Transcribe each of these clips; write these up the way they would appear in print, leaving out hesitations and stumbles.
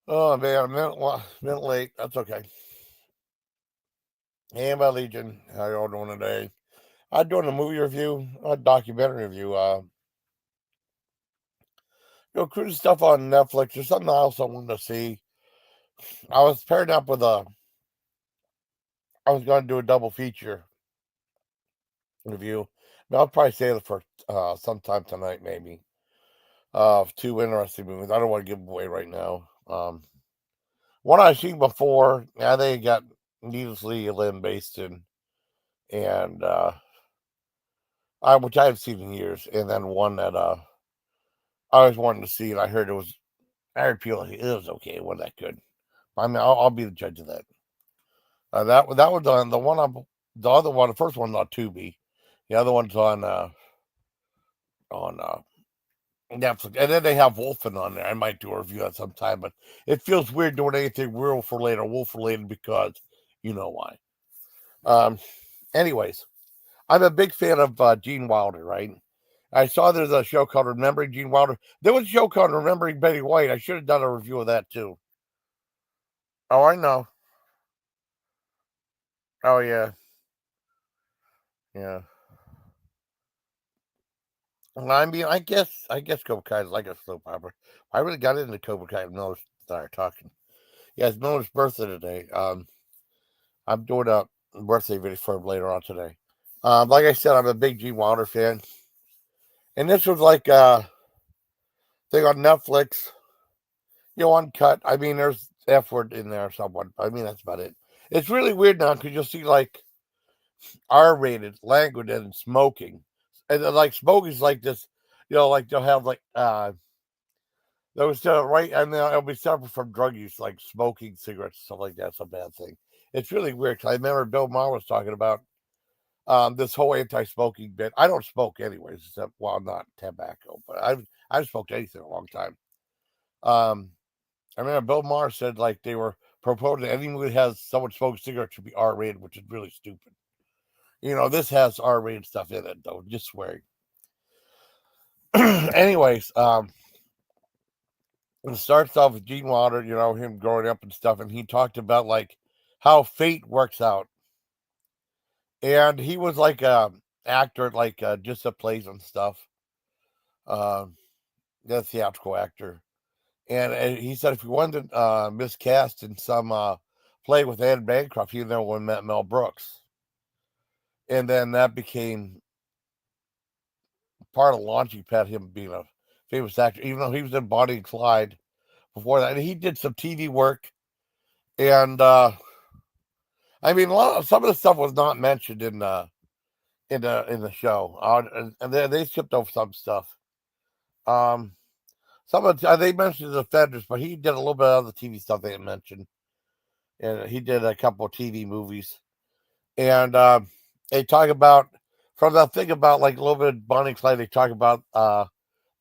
Oh man, a minute late. That's okay. Hey, my Legion, how y'all doing today? I'm doing a movie review, a documentary review. Cruise stuff on Netflix. There's something else I wanted to see. I was pairing up with a. I was going to do a double feature review. But I'll probably save it for sometime tonight, maybe. Two interesting movies. I don't want to give them away right now. One I've seen before. Yeah, they got needlessly limb based in, and which I haven't seen in years, and then one that I always wanted to see, and I heard it was. I heard people like it was okay, it wasn't that good. I mean, I'll be the judge of that. That was on the one on the other one. The first one's on Tubi, the other one's on Netflix, and then they have Wolfen on there. I might do a review at some time, but it feels weird doing anything Wolf related because you know why. Um, anyways, I'm a big fan of Gene Wilder, right? I saw there's a show called Remembering Gene Wilder. There was a show called Remembering Betty White. I should have done a review of that too. Oh, I know. Oh yeah, yeah. Well, I mean, I guess Cobra Kai is like a soap opera. I really got into Cobra Kai when Miller started talking. Yeah, it's Miller's birthday today. I'm doing a birthday video for him later on today. Like I said, I'm a big Gene Wilder fan, and this was like thing on Netflix. Uncut. I mean, there's F word in there somewhat. I mean, that's about it. It's really weird now because you'll see like R-rated language and smoking, and then, like smoking's like this. Like they'll have like those right, and then it'll be separate from drug use, like smoking cigarettes, stuff like that's a bad thing. It's really weird. 'Cause I remember Bill Maher was talking about this whole anti-smoking bit. I don't smoke anyways, except well, not tobacco, but I've smoked anything in a long time. Um, I remember Bill Maher said like they were proposing any movie that has someone smoking cigarettes should be R-rated, which is really stupid. This has R-rated stuff in it though, just swearing. Anyways, it starts off with Gene Wilder, him growing up and stuff, and he talked about like how fate works out. And he was like a actor, like just a plays and stuff. Um, the theatrical actor, and he said if he wanted to miscast in some play with Anne Bancroft, he never would met Mel Brooks, and then that became part of launching pad him being a famous actor, even though he was in Bonnie and Clyde before that, and he did some TV work, and I mean some of the stuff was not mentioned in the show, and they skipped over some stuff. Um, Some of they mentioned the offenders, but he did a little bit of the TV stuff they didn't mention, and he did a couple of TV movies. And they talk about from that thing about like a little bit of Bonnie and Clyde. They talk about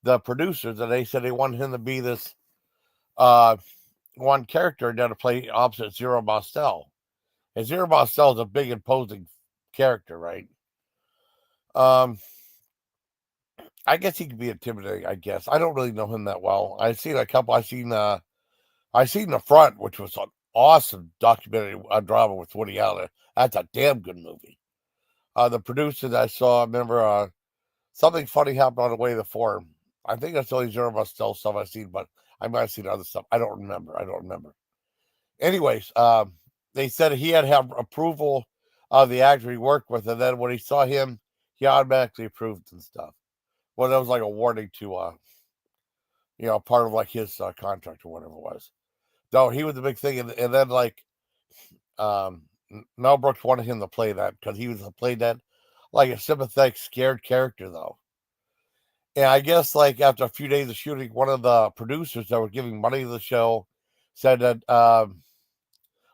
the producers, and they said they wanted him to be this uh, one character and then to play opposite Zero Mostel. And Zero Mostel is a big imposing character, right? Um, I guess he could be intimidating. I guess I don't really know him that well. I've seen a couple. I seen The Front, which was an awesome documentary drama with Woody Allen. That's a damn good movie. The producer that I saw, I remember something funny happened on the way to the forum. I think that's the only Zero Mostel stuff I've seen, but I might have seen other stuff. I don't remember. Anyways, they said he had to have approval of the actor he worked with, and then when he saw him, he automatically approved and stuff. Well, that was like a warning to, part of like his contract or whatever it was. No, he was the big thing, and then like um, Mel Brooks wanted him to play that because he was played that like a sympathetic, scared character though. And I guess like after a few days of shooting, one of the producers that were giving money to the show said that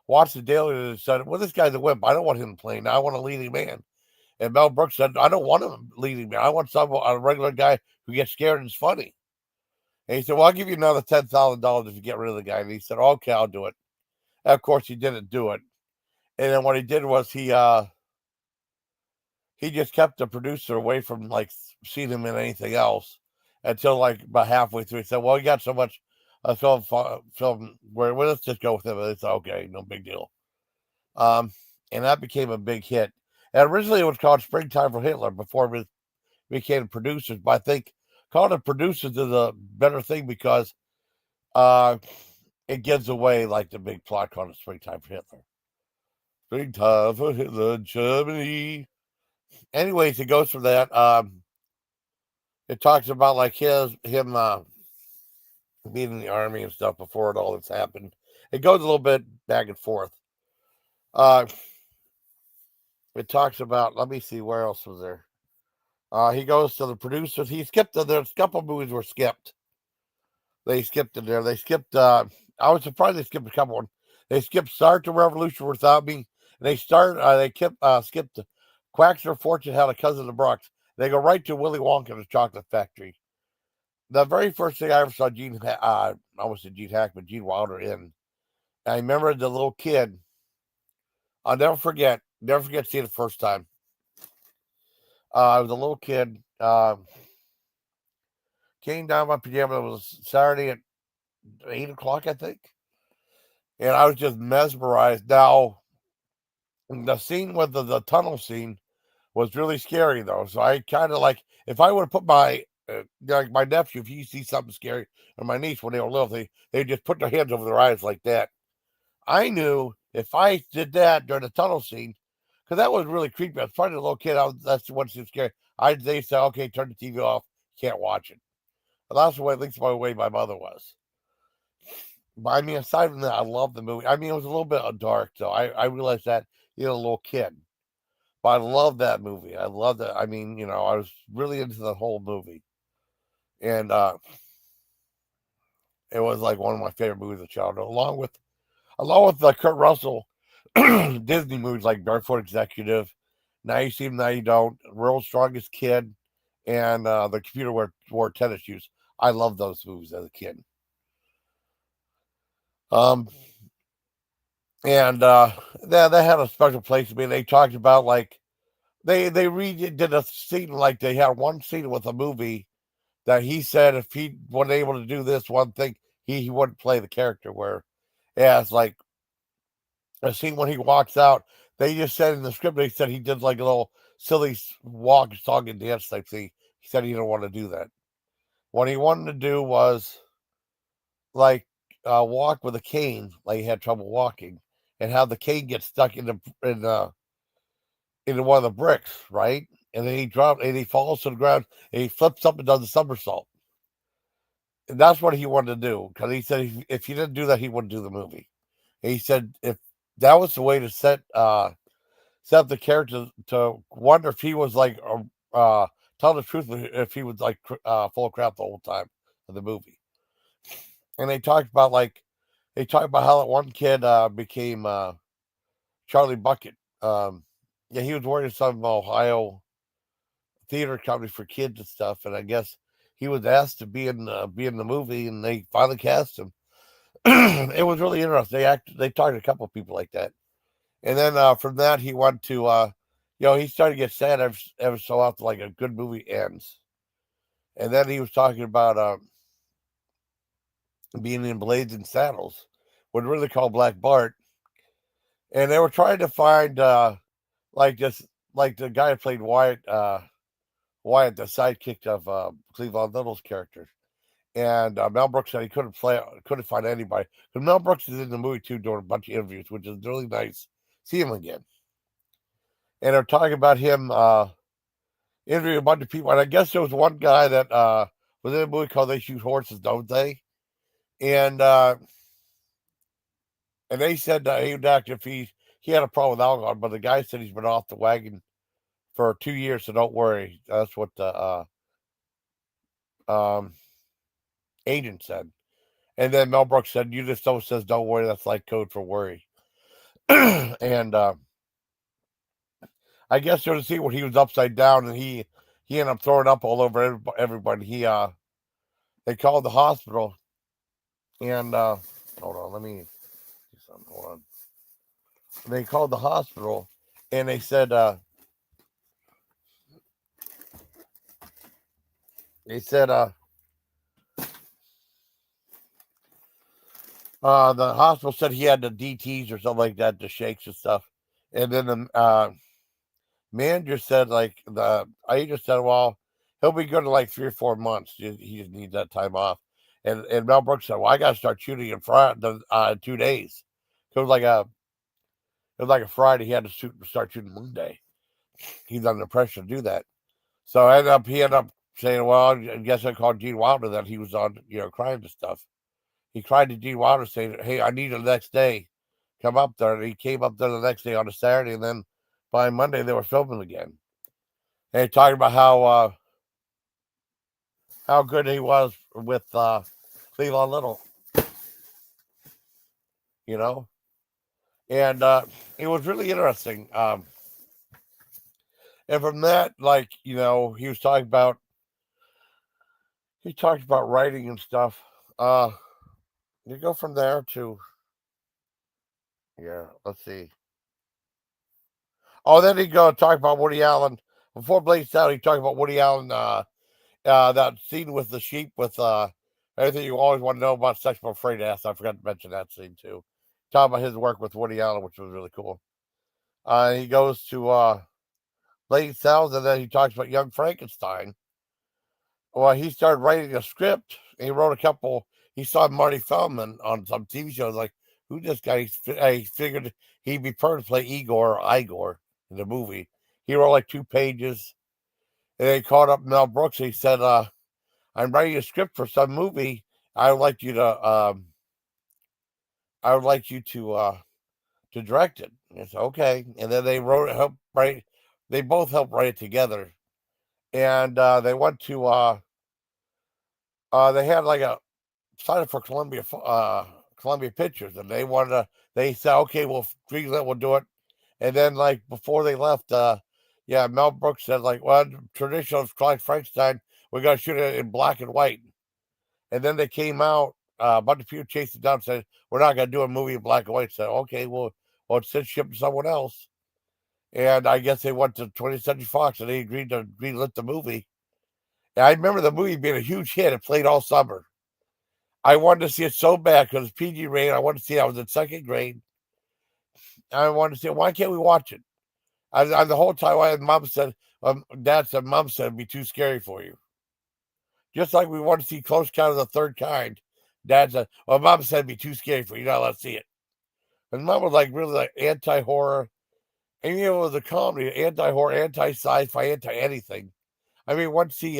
watched the Daily and said, "Well, this guy's a wimp. I don't want him playing. I want a leading man." And Mel Brooks said, "I don't want him leading man. I want a regular guy who gets scared and is funny." And he said, "Well, I'll give you another $10,000 if you get rid of the guy." And he said, "Okay, I'll do it." And of course, he didn't do it. And then what he did was he just kept the producer away from like seeing him in anything else until like about halfway through. He said, "Well, he got so much a film where, well, let's just go with it. It's okay, no big deal. And that became a big hit. And originally it was called Springtime for Hitler before it became producers. But I think calling it producers is a better thing because it gives away like the big plot called Springtime for Hitler. Springtime for Hitler, Germany. Anyways, it goes from that. It talks about like him being in the army and stuff before it all this happened. It goes a little bit back and forth. It talks about, let me see, where else was there? He goes to the producers. He skipped, there's a couple movies were skipped. They skipped in there. They skipped, I was surprised they skipped a couple one. They skipped Start the Revolution Without Me. And they skipped Quackster Fortune Had a Cousin in the Bronx. They go right to Willy Wonka and the Chocolate Factory. The very first thing I ever saw Gene Wilder in. I remember the little kid. I'll never forget seeing it the first time. I was a little kid. Came down my pajama. It was Saturday at 8 o'clock, I think. And I was just mesmerized. Now, the scene with the tunnel scene was really scary, though. So I kind of like, if I would have put my, like my nephew, if you see something scary, or my niece when they were little, they just put their hands over their eyes like that. I knew if I did that during the tunnel scene, because that was really creepy. I was probably a little kid. That's what's too scary. They said, okay, turn the TV off. Can't watch it. And that's the way, at least the way my mother was. But I mean, aside from that, I love the movie. I mean, it was a little bit dark, though. I realized that, a little kid. But I love that movie. I love that. I mean, I was really into the whole movie. And it was like one of my favorite movies of childhood, along with Kurt Russell Disney movies like Barefoot Executive, Now You See Him, Now You Don't, World's Strongest Kid, and The Computer Wore Tennis Shoes. I love those movies as a kid. And they had a special place to me. They talked about like they redid a scene, like they had one scene with a movie that he said if he wasn't able to do this one thing, he wouldn't play the character. Where it's like a scene when he walks out, they just said in the script, they said he did like a little silly walk, song, and dance type thing. He said he didn't want to do that. What he wanted to do was like walk with a cane, like he had trouble walking, and how the cane gets stuck into one of the bricks, right? And then he falls to the ground, and he flips up and does a somersault. And that's what he wanted to do, because he said if he didn't do that, he wouldn't do the movie. And he said if that was the way to set the character to wonder if he was like tell the truth, if he was like full of crap the whole time of the movie. And they talked about how that one kid became Charlie Bucket. Yeah, he was working some Ohio theater company for kids and stuff, and I guess he was asked to be in the movie, and they finally cast him. It was really interesting. They talked to a couple of people like that, and then from that he went to he started to get sad every so often, like a good movie ends, and then he was talking about being in Blazing Saddles, what really called Black Bart, and they were trying to find like the guy who played Wyatt, the sidekick of Cleavon Little's character. And Mel Brooks said he couldn't find anybody. But Mel Brooks is in the movie too, doing a bunch of interviews, which is really nice. See him again. And they're talking about him interviewing a bunch of people. And I guess there was one guy that was in a movie called They Shoot Horses, Don't They? And they said he would act if he had a problem with alcohol, but the guy said he's been off the wagon for 2 years, so don't worry. That's what the agent said. And then Mel Brooks said, "You just don't says don't worry. That's like code for worry." And I guess there was a scene where he was upside down, and he ended up throwing up all over everybody. They called the hospital, and hold on, let me do something. Hold on. They called the hospital, and they said The hospital said he had the DTs or something like that, the shakes and stuff. And then the manager said, like, the agent said, well, he'll be good in like 3 or 4 months. He just needs that time off. And Mel Brooks said, well, I got to start shooting in 2 days. So it was like a Friday. He had to start shooting Monday. He's under pressure to do that. So he ended up saying, well, I guess I called Gene Wilder that he was on, crying and stuff. He cried to Gene Wilder saying, hey, I need it the next day. Come up there. And he came up there the next day on a Saturday. And then by Monday, they were filming again. And he talking about how good he was with Cleavon Little, you know? And it was really interesting. And from that, like, he talked about writing and stuff. You go from there to, yeah, let's see. Oh, then he go talk about Woody Allen. Before Blades Out, he talked about Woody Allen, that scene with the sheep with everything you always want to know about Sexual Afraid Ass. I forgot to mention that scene too. Talking about his work with Woody Allen, which was really cool. He goes to Blades Out, and then he talks about Young Frankenstein. Well, he started writing a script. He wrote a couple. He saw Marty Feldman on some TV shows. Like, who this guy? He figured he'd be perfect to play Igor in the movie. He wrote like 2 pages, and they called up Mel Brooks. He said, "I'm writing a script for some movie. I would like you to, to direct it." And I said, "Okay." And then they helped write. They both helped write it together, and they went to. They had like a signed for Columbia Pictures, and they said, okay, well, Greenlit will do it. And then, like, before they left, Mel Brooks said, like, well, traditional Clyde Frankenstein, we got to shoot it in black and white. And then they came out, a bunch of people chased it down and said, we're not going to do a movie in black and white. Said, okay, well, it's shipped to someone else. And I guess they went to 20th Century Fox, and they agreed to greenlit the movie. And I remember the movie being a huge hit. It played all summer. I wanted to see it so bad because it's PG rated. I wanted to see it. I was in 2nd grade. I wanted to see it. Why can't we watch it? The whole time, Dad said, Mom said it'd be too scary for you. Just like we want to see Close Count of the Third Kind. Dad said, well, Mom said it'd be too scary for you. You're not allowed to see it. And Mom was like really like anti-horror. And it was a comedy, anti-horror, anti-sci-fi, anti-anything. I mean, once the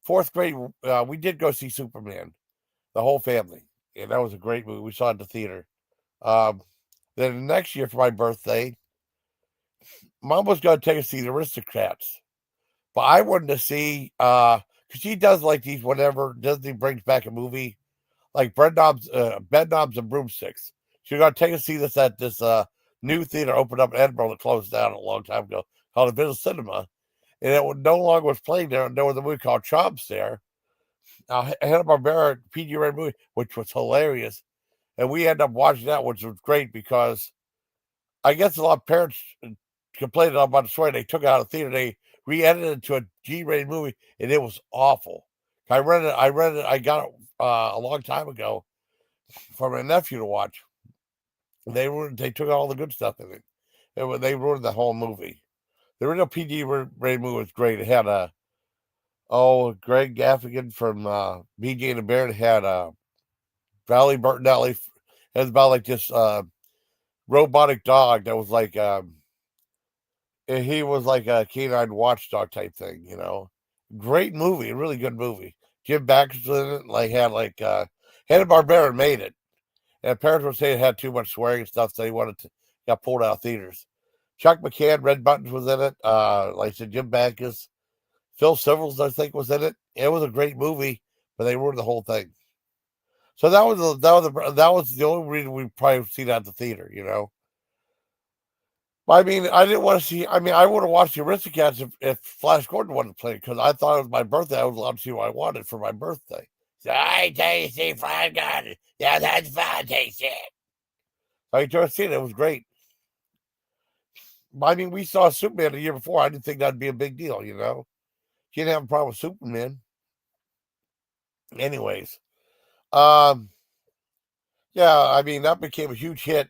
4th grade, we did go see Superman, the whole family. And that was a great movie. We saw it in the theater. Then the next year for my birthday, Mom was going to take us to see the Aristocrats. But I wanted to see, because she does like these whenever Disney brings back a movie, like Bed Knobs and Broomsticks. She was going to take us to see this at this new theater opened up in Edinburgh that closed down a long time ago called Visual Cinema. And it no longer was playing there. And there was a movie called Chomps there. Hanna-Barbera PG-rated movie, which was hilarious. And we ended up watching that, which was great because I guess a lot of parents complained about the story. They took it out of the theater. They re-edited it to a G-rated movie, and it was awful. I read it. I got it a long time ago for my nephew to watch. They took out all the good stuff in it. They ruined the whole movie. The original PG-rated movie was great. It had Greg Gaffigan from BJ and the Bear. It had Valley Bertinelli. It was about like this robotic dog that was like he was like a canine watchdog type thing, Great movie, really good movie. Jim Baxter's in it, Hanna-Barbera made it. And parents were saying it had too much swearing and stuff, so they got pulled out of theaters. Chuck McCann, Red Buttons was in it. Like I said, Jim Backus. Phil Silvers, I think, was in it. It was a great movie, but they ruined the whole thing. So that was the only reason we probably see that at the theater, I mean, I didn't want to see. I mean, I would have watched the Aristocats if Flash Gordon wasn't playing because I thought it was my birthday. I was allowed to see what I wanted for my birthday. So I tell you, see Flash Gordon. Yeah, that's fine. Take shit. I just seen it. It was great. I mean, we saw Superman the year before. I didn't think that'd be a big deal, She didn't have a problem with Superman. Anyways, Yeah, I mean that became a huge hit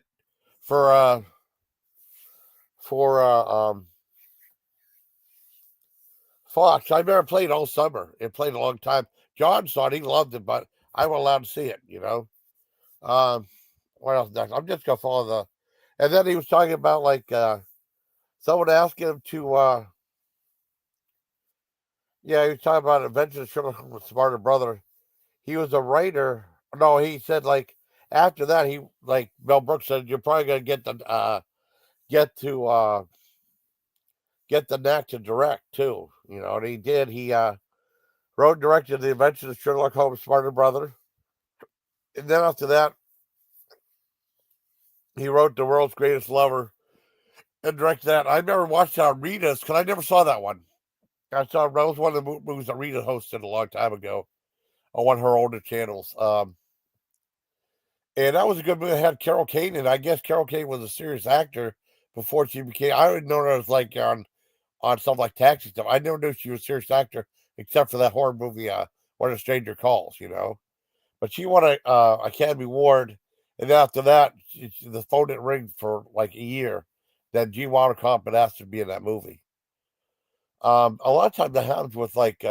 for uh for Fox. I remember playing all summer. It played a long time. John saw it, he loved it, but I wasn't allowed to see it, you know. Um what else next? I'm just gonna follow the and then he was talking about like someone asked him to yeah, he was talking about Adventures of Sherlock Holmes' Smarter Brother. He was a writer. No, he said like after that he like Mel Brooks said you're probably gonna get to get the knack to direct too. You know, and he did. He wrote and directed The Adventures of Sherlock Holmes' Smarter Brother. And then after that, he wrote The World's Greatest Lover and directed that. I never watched Rita's because I never saw that one. I saw that was one of the movies that Rita hosted a long time ago on one of her older channels. And that was a good movie. It had Carol Kane, and I guess Carol Kane was a serious actor before she became. I would know her as like on stuff like Taxi stuff. I never knew she was a serious actor except for that horror movie, When a Stranger Calls. You know, but she won a Academy Award, and then after that, the phone didn't ring for like a year. Then Gene Wilder called and asked her to be in that movie. A lot of times that happens with like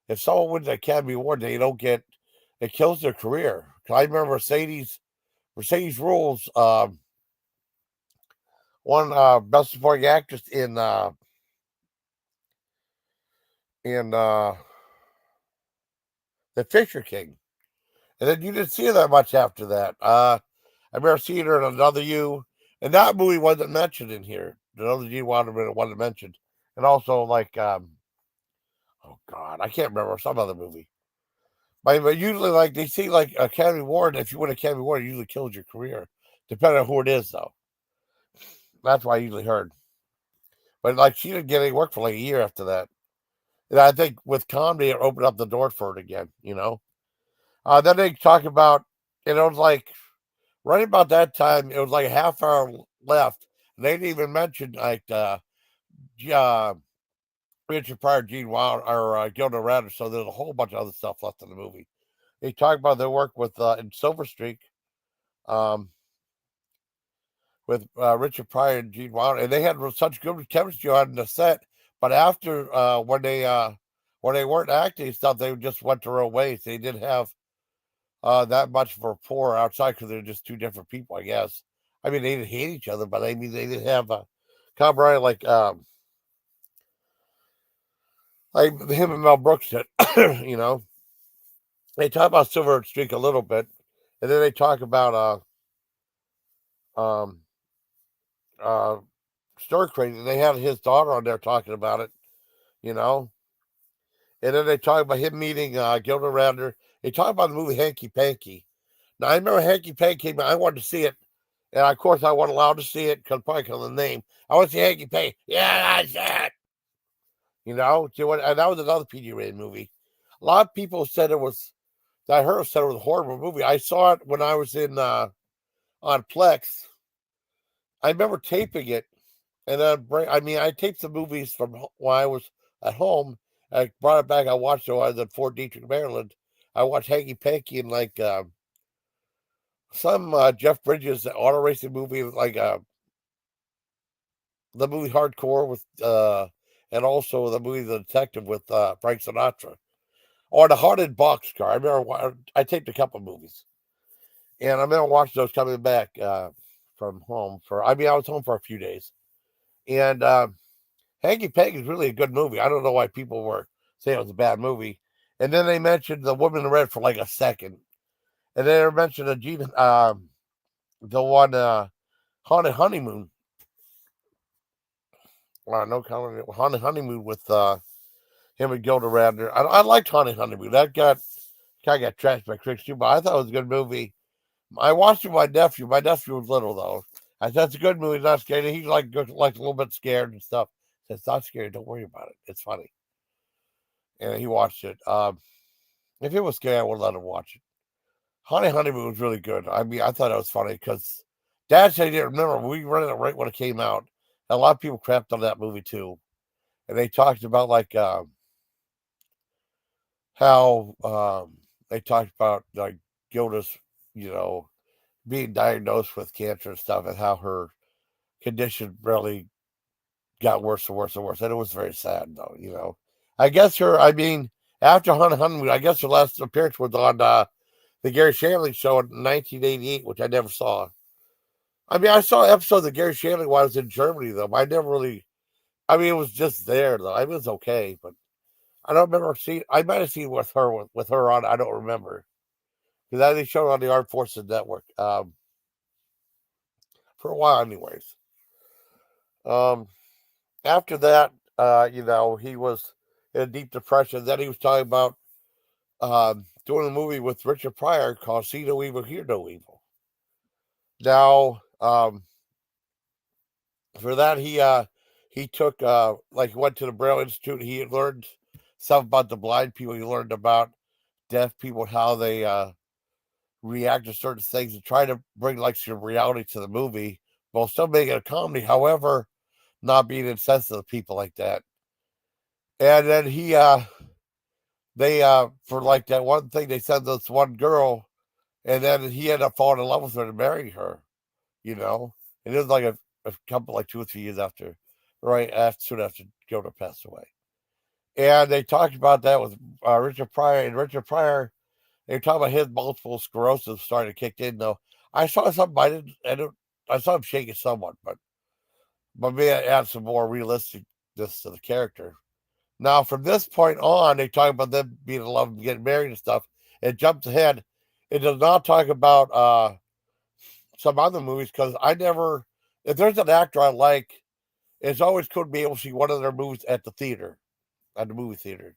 if someone wins an Academy Award, they don't get it kills their career. 'Cause I remember Mercedes Rules won Best Supporting Actress in The Fisher King, and then you didn't see her that much after that. I remember seeing her in Another You, and that movie wasn't mentioned in here. Another Gene Wilder wasn't mentioned, and also like oh god, I can't remember some other movie. But usually, like they see like Academy Award. If you win Academy Award, it usually kills your career, depending on who it is, though. That's what I usually heard. But like she didn't get any work for like a year after that. And I think with comedy, it opened up the door for it again. You know. Then they talk about it was like right about that time. It was like a half hour left. And they didn't even mention like uh, Richard Pryor, Gene Wilder, or Gilda Radner. So there's a whole bunch of other stuff left in the movie. They talk about their work with in Silver Streak, um, with Richard Pryor and Gene Wilder, and they had such good chemistry on the set. But after when they weren't acting and stuff, they just went their own ways. They didn't have that much of a rapport outside because they're just two different people, I guess. I mean, they didn't hate each other, but I mean, they didn't have a camaraderie like him and Mel Brooks did. You know, they talk about Silver Streak a little bit, and then they talk about um uh Stir Crazy. They had his daughter on there talking about it, you know, and then they talk about him meeting Gilda Radner. They talk about the movie Hanky Panky. Now I remember Hanky Panky came out. I wanted to see it, and of course I wasn't allowed to see it probably because of the name. I want to see Hanky Panky. Yeah, that's it. You know, and that was another PG-rated movie. A lot of people said it was. I heard said it was a horrible movie. I saw it when I was in on Plex. I remember taping it, and then I mean, I taped the movies from when I was at home. I brought it back. I watched it while I was in Fort Detrick, Maryland. I watched Hanky Panky and like some Jeff Bridges auto racing movie, like the movie Hardcore with, and also the movie The Detective with Frank Sinatra, or The Haunted Boxcar. I remember I taped a couple movies, and I remember watching those coming back from home for. I mean, I was home for a few days, and Hanky Panky is really a good movie. I don't know why people were saying it was a bad movie. And then they mentioned The Woman in Red for like a second, and then they mentioned the one Haunted Honeymoon. No comment. Haunted Honeymoon with him and Gilda Radner. I liked Haunted Honeymoon. That got kind of got trashed by critics too, but I thought it was a good movie. I watched it with my nephew. My nephew was little though. I said it's a good movie, not scary. He's like a little bit scared and stuff. I said, it's not scary. Don't worry about it. It's funny. And he watched it. If it was scary, I would let him watch it. Haunted Honeymoon was really good. I mean, I thought it was funny because Dad said he didn't remember. We rented it right when it came out. And a lot of people crapped on that movie too. And they talked about like how they talked about like Gilda's you know, being diagnosed with cancer and stuff, and how her condition really got worse and worse and worse. And it was very sad, though. I guess I mean, after Hun Hun, I guess her last appearance was on the Gary Shandling show in 1988, which I never saw. I mean, I saw episodes of Gary Shandling while I was in Germany, though. But I never really. I mean, it was just there, though. It was okay, but I don't remember seeing. I might have seen with her on. I don't remember because they showed it on the Armed Forces Network for a while, anyways. After that, he was in a deep depression. Then he was talking about doing a movie with Richard Pryor called "See No Evil, Hear No Evil." Now, for that, he took he went to the Braille Institute. He learned something about the blind people. He learned about deaf people and how they react to certain things, and try to bring some reality to the movie, while still making a comedy. However, not being insensitive to people like that. And then they for that one thing, they sent this one girl, and then he ended up falling in love with her and marrying her. And it was a couple 2 or 3 years after, soon after Jonah passed away. And they talked about that with Richard Pryor. And Richard Pryor, they talked about his multiple sclerosis starting to kick in. Though I saw something, I saw him shaking somewhat, but maybe I add some more realisticness to the character. Now, from this point on, they talk about them being in love and getting married and stuff. It jumps ahead. It does not talk about some other movies, because if there's an actor I like, it's always cool to be able to see one of their movies at the movie theater.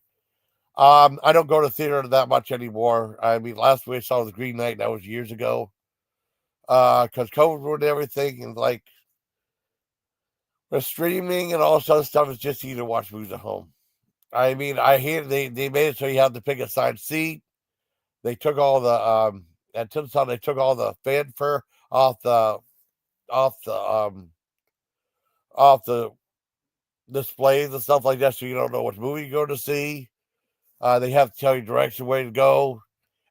I don't go to theater that much anymore. I mean, last week I saw The Green Knight, that was years ago. Because COVID ruined everything, and with streaming and all this other stuff, it's just easy to watch movies at home. I mean, I hate they made it so you have to pick a assigned seat. They took all the at Tinseltown, they took all the fanfare off the displays and stuff like that, so you don't know which movie you're going to see. They have to tell you direction where to go.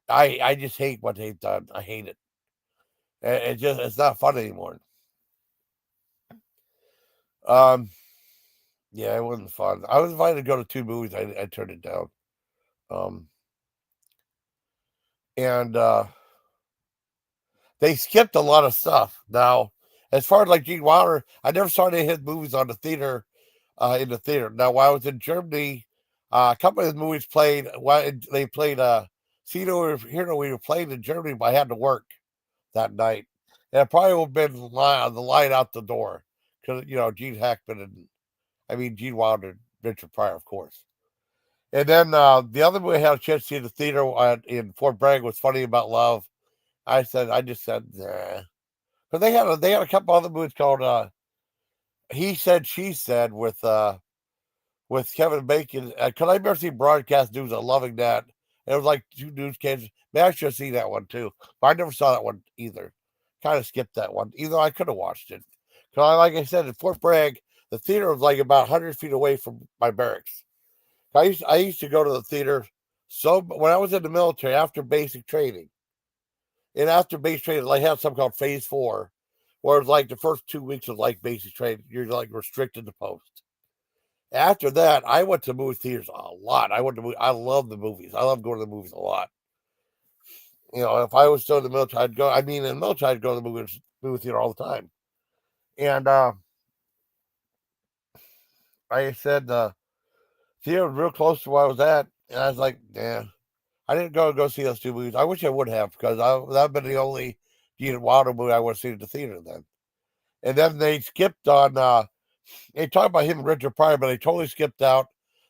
I just hate what they've done. I hate it. It's not fun anymore. Yeah, it wasn't fun. I was invited to go to 2 movies. I turned it down. And they skipped a lot of stuff. Now, as far as Gene Wilder, I never saw any of his movies on the theater, in the theater. Now, while I was in Germany, a couple of his movies played. They played See No Hear No Evil played in Germany, but I had to work that night. And it probably would have been the line out the door, because Gene Hackman Gene Wilder, Richard Pryor, of course. And then the other movie I had a chance to see in the theater in Fort Bragg was Funny About Love. I just said, nah. But they had a couple other movies called He Said, She Said with Kevin Bacon. Because I remember seeing Broadcast News and loving that. And it was 2 newscasts. Maybe I should have seen that one too. But I never saw that one either. Kind of skipped that one. Either I could have watched it. Because like I said, in Fort Bragg, the theater was about 100 feet away from my barracks. I used to go to the theater when I was in the military after basic training. And after basic training, I had something called Phase 4, where it was the first 2 weeks of basic training, you're restricted to post. After that, I went to movie theaters a lot. I love the movies. I love going to the movies a lot. If I was still in the military, I'd go. In the military, I'd go to the movie theater all the time. And I said, theater was real close to where I was at, and I was like, yeah. I didn't go see those 2 movies. I wish I would have, because that would have been the only Gene Wilder movie I would have seen at the theater then. And then they skipped on, they talked about him and Richard Pryor, but they totally skipped out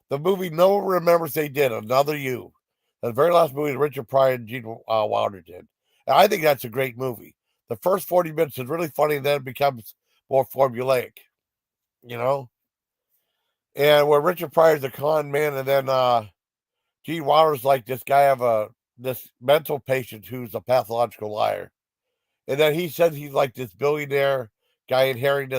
the movie no one remembers they did, Another You. The very last movie that Richard Pryor and Gene Wilder did. And I think that's a great movie. The first 40 minutes is really funny, and then it becomes more formulaic, And where Richard Pryor's a con man, and then Gene Wilder's this guy this mental patient who's a pathological liar. And then he says he's this billionaire guy inheriting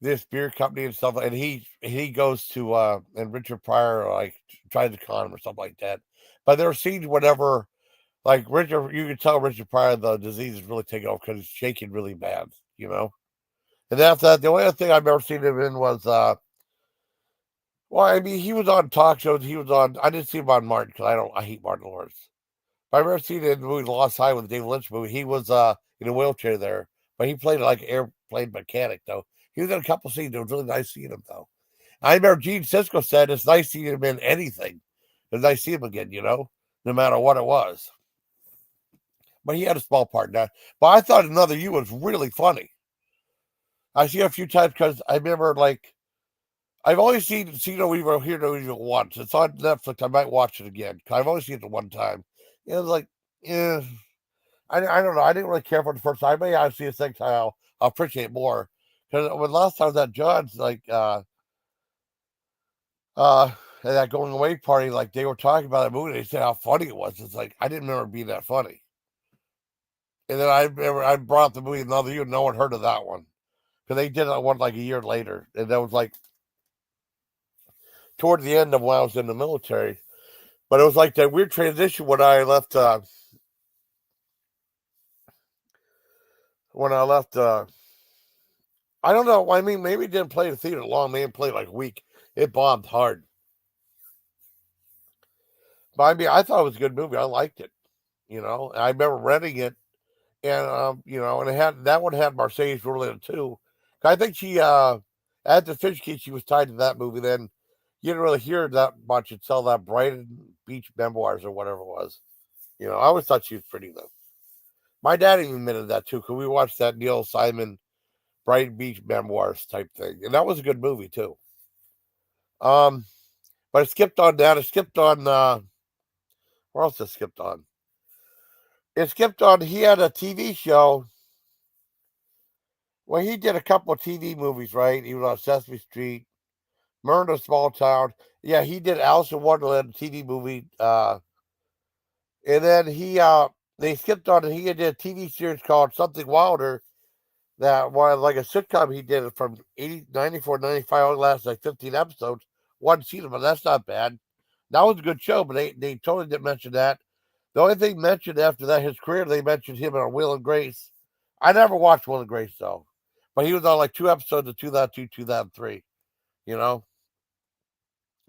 this beer company and stuff. And he goes to, and Richard Pryor tries to con him or something like that. But there are scenes whenever Like Richard, you can tell Richard Pryor the disease is really taking off because he's shaking really bad, you know. And after that, the only other thing I've ever seen him in was, well, I mean, he was on talk shows. He was on. I didn't see him on Martin because I hate Martin Lawrence. But I've ever seen him in the movie Lost Highway, the David Lynch movie. He was in a wheelchair there, but he played like an airplane mechanic though. He was in a couple scenes. It was really nice seeing him though. I remember Gene Siskel said it's nice seeing him in anything. It's nice seeing him again, you know, no matter what it was. But he had a small part in that. But I thought Another You was really funny. I see it a few times because I remember like I've only seen See No Evil, Hear No Evil once. It's on Netflix. I might watch it again. I've only seen it one time. It was like, yeah, I don't know. I didn't really care for it the first time. Maybe I'll see it second time. I'll appreciate it more. Because when last time I was at John's, like, at that going away party, like they were talking about that movie. They said how funny it was. It's like I didn't remember it being that funny. And then I brought up the movie Another You. No one heard of that one because they did that one like a year later, and that was like toward the end of when I was in the military. But it was like that weird transition when I left. When I left, I don't know. I mean, maybe it didn't play the theater long. Maybe it played like a week. It bombed hard. But I mean, I thought it was a good movie. I liked it. You know, I remember renting it, and you know, and it had that one had Mercedes Ruehl in it too. I think she, at the Fish Key, she was tied to that movie. Then you didn't really hear that much until that Brighton Beach Memoirs or whatever it was. You know, I always thought she was pretty though. My dad even admitted that too, because we watched that Neil Simon Brighton Beach Memoirs type thing, and that was a good movie too. Um, but it skipped on that. It skipped on. Where else it skipped on? It skipped on. He had a TV show. Well, he did a couple of TV movies, right? He was on Sesame Street, Murder in a Small Town. Yeah, he did Alice in Wonderland TV movie. And then they skipped on it. He did a TV series called Something Wilder that was like a sitcom he did from 94, 95, only lasted like 15 episodes, one season, but that's not bad. That was a good show, but they totally didn't mention that. The only thing mentioned after that, his career, they mentioned him on Will and Grace. I never watched Will and Grace, though, but he was on like 2 episodes of 2002, 2003. You know,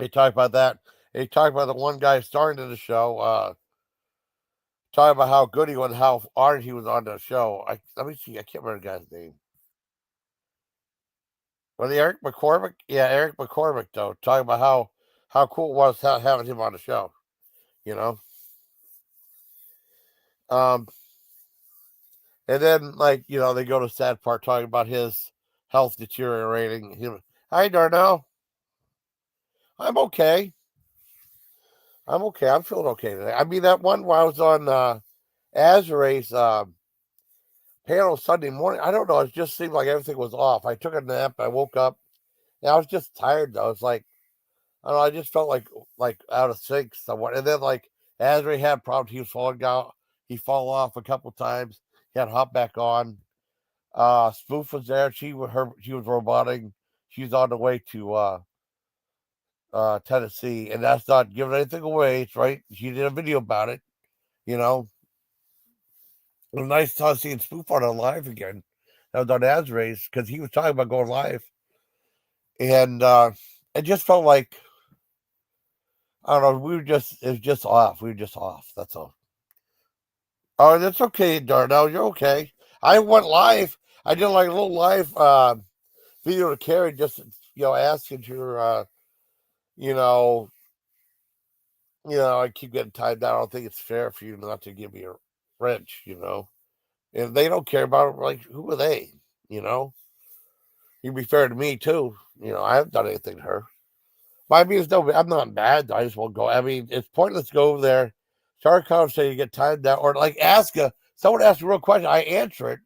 they talked about that. They talked about the one guy starring in the show, talking about how good he was, how honored he was on the show. Let me see, I can't remember the guy's name. Well, the Eric McCormick, yeah, Eric McCormick, though, talking about how cool it was having him on the show. You know, um, and then like they go to the sad part talking about his health deteriorating. Hi, Darnell. I'm okay. I'm okay. I'm feeling okay today. I mean, that one while I was on Azare's panel Sunday morning, I don't know. It just seemed like everything was off. I took a nap. I woke up, and I was just tired though. It's like I don't know. I just felt like out of sync somewhat. And then like Azri had problems. He was falling out. He fall off a couple times. He had to hop back on. Spoof was there. She was roboting. She's on the way to Tennessee, and that's not giving anything away. It's right. She did a video about it. You know, it was nice to seeing Spoof on live again. That was on Azrae's because he was talking about going live, and it just felt like I don't know. It was just off. We were just off. That's all. Oh, that's okay, Darnell. You're okay. I went live. I did like a little live video to Carrie, just asking her, you know, I keep getting tied down. I don't think it's fair for you not to give me a wrench, And they don't care about it. Like, who are they? You know, you'd be fair to me too. I haven't done anything to her. But I mean, I'm not bad. I just won't go. I mean, it's pointless to go over there, start a conversation, get timed down, or like someone asks a real question, I answer it.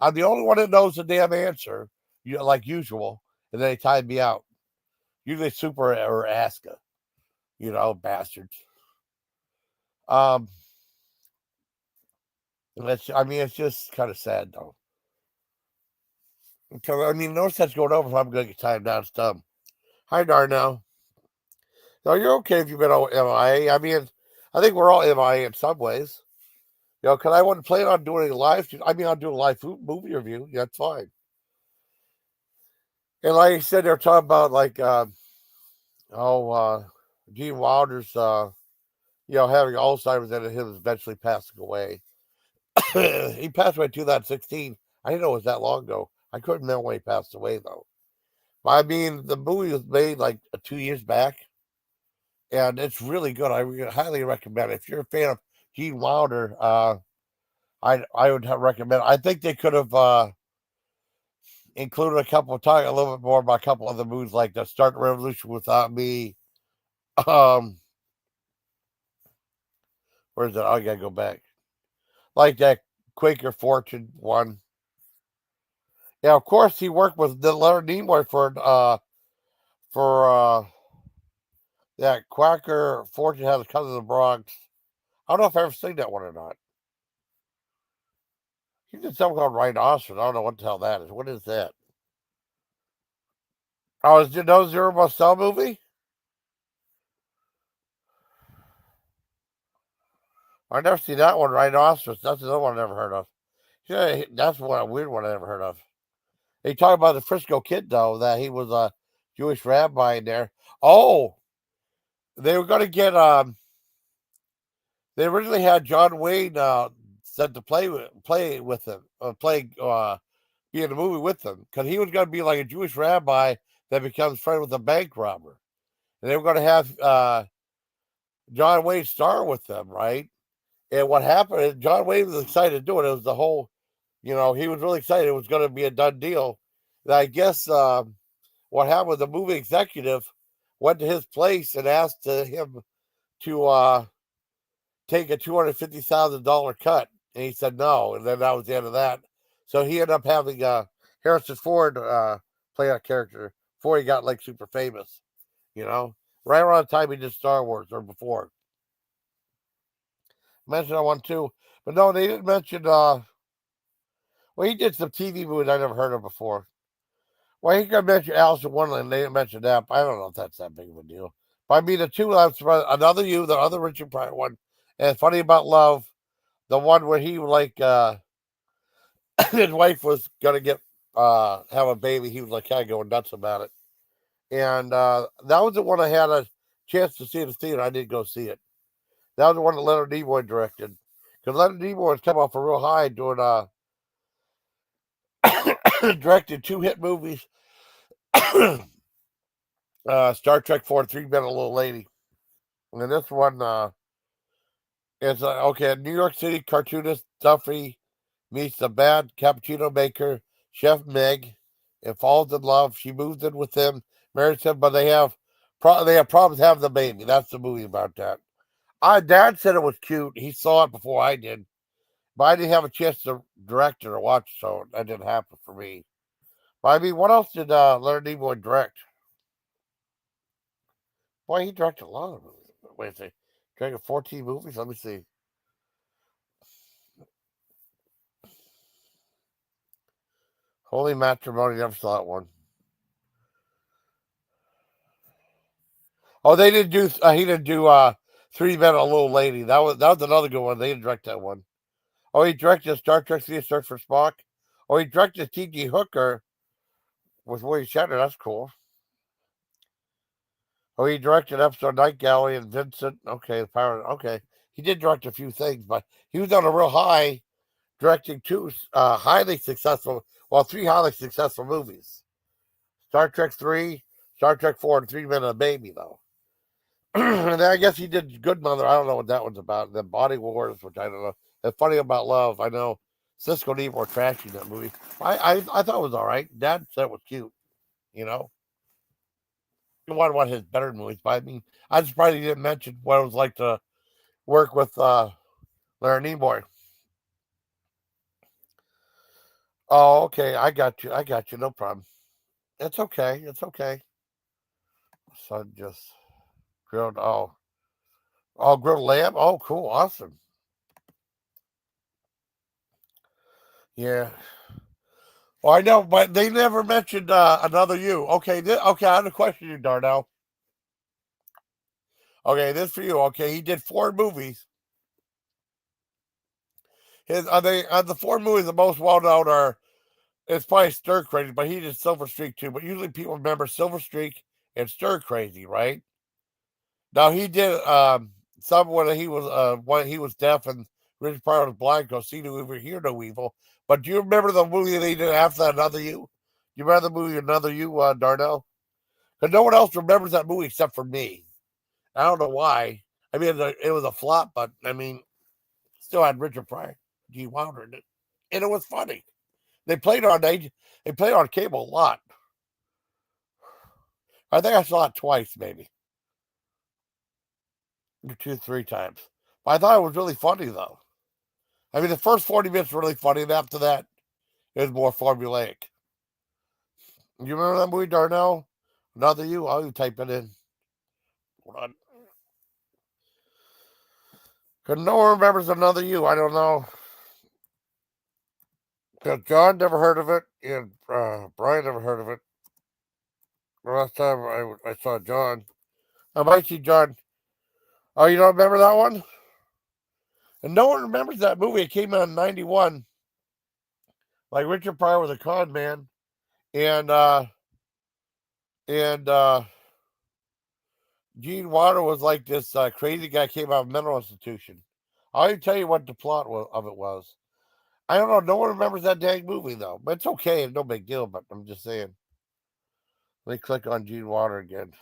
I'm the only one that knows the damn answer, like usual, and then they time me out. Usually Super or Aska, bastards. Um, it's just kind of sad though. Because I mean, no sense going over if I'm going to get timed down. It's dumb. Hi, Darnell. No, you're okay if you've been MIA. I mean, I think we're all MIA in some ways. You know, because I wasn't planning on doing a live. I mean, I'll do a live movie review. Yeah, that's fine. And like I said, they're talking about like, Gene Wilder's, having Alzheimer's and him eventually passing away. He passed away in 2016. I didn't know it was that long ago. I couldn't remember when he passed away though. But I mean, the movie was made like 2 years back, and it's really good. I highly recommend it. If you're a fan of Gene Wilder, I would recommend it. I think they could have included talking a little bit more about a couple other movies like the Start the Revolution Without Me. Um, where's that? I gotta go back. Like that Quaker Fortune one. Yeah, of course he worked with the Leonard Nimoy for that Quaker Fortune has a cousin of the Bronx. I don't know if I've ever seen that one or not. He did something called Rhinoceros. I don't know what the hell that is. What is that? Oh, is it no Zero Mostel movie? I've never seen that one. Rhinoceros. That's another one I never heard of. Yeah, that's one a weird one I never heard of. They talk about the Frisco Kid though, that he was a Jewish rabbi in there. Oh, they were going to get They originally had John Wayne set to play with him, be in the movie with him, because he was going to be like a Jewish rabbi that becomes friend with a bank robber, and they were going to have John Wayne star with them, right? And what happened? John Wayne was excited to do it. It was the whole, he was really excited. It was going to be a done deal. And I guess what happened was the movie executive went to his place and asked him to take a $250,000 cut, and he said no, and then that was the end of that. So he ended up having Harrison Ford play that character before he got like super famous. Right around the time he did Star Wars or before. Mentioned that one too, but no, they didn't mention. Well, he did some TV movies I never heard of before. Well, he could mention Alice in Wonderland. They didn't mention that. But I don't know if that's that big of a deal. But I mean, the two, Another You, the other Richard Pryor one, and Funny About Love, the one where he like his wife was gonna have a baby. He was like kind of going nuts about it, and that was the one I had a chance to see in the theater. I didn't go see it. That was the one that Leonard Nimoy directed, because Leonard Nimoy has come off a real high doing directed 2 hit movies, Star Trek 4, 3 Men and a Little Lady, and this one is okay. New York City cartoonist Duffy meets the bad cappuccino maker, Chef Meg, and falls in love. She moves in with him, marries him, but they have problems having the baby. That's the movie about that. Dad said it was cute. He saw it before I did, but I didn't have a chance to direct it or watch, so that didn't happen for me. But I mean, what else did Leonard Nimoy direct? Boy, he directed a lot of movies. Wait a second. Directed 14 movies? Let me see. Holy Matrimony, never saw that one. Oh, they didn't do. He didn't do 3 Men and a Little Lady. That was another good one. They didn't direct that one. Oh, he directed Star Trek: The Search for Spock. Oh, he directed T.G. Hooker with William Shatner. That's cool. Oh, he directed episode Night Gallery and Vincent. Okay, the Power. Okay, he did direct a few things, but he was on a real high, directing 2 highly successful, 3 highly successful movies: Star Trek 3, Star Trek 4, and 3 Men and a Baby. Though. And then I guess he did Good Mother. I don't know what that one's about. And then Body Wars, which I don't know. And Funny About Love. I know Cisco and Eve were trashing that movie. I thought it was all right. Dad said it was cute. You know, you want one of his better movies. But I mean, I'm surprised he didn't mention what it was like to work with Leonard Nimoy. Oh, okay. I got you. I got you. No problem. It's okay. It's okay. Son just grilled. Grilled lamb. Oh, cool. Awesome. Yeah. Well, I know, but they never mentioned Another You. Okay, okay, I have a question you, Darnell. Okay, this for you. Okay, he did 4 movies. The four movies the most well known are, it's probably Stir Crazy, but he did Silver Streak too. But usually people remember Silver Streak and Stir Crazy, right? Now he did some when he was deaf and Richard Pryor was blind, go see no evil, hear no evil. But do you remember the movie that he did after that, Another You? Do you remember the movie Another You, Darnell? Because no one else remembers that movie except for me. I don't know why. I mean, it was a flop, but I mean, still had Richard Pryor, Gene Wilder in it, and it was funny. They played on cable a lot. I think I saw it twice, maybe 2, 3 times. But I thought it was really funny, though. I mean, the first 40 minutes were really funny, and after that, it was more formulaic. You remember that movie, Darnell? Another You? I'll type it in. Hold on. Because no one remembers Another You. I don't know. Because John never heard of it, and Brian never heard of it. The last time I saw John. I might see John. Oh, you don't remember that one? And no one remembers that movie. It came out in 91. Like Richard Pryor was a con man. And Gene Wilder was like this crazy guy came out of a mental institution. I'll even tell you what the plot of it was. I don't know. No one remembers that dang movie, though. But it's okay. It's no big deal. But I'm just saying. Let me click on Gene Wilder again.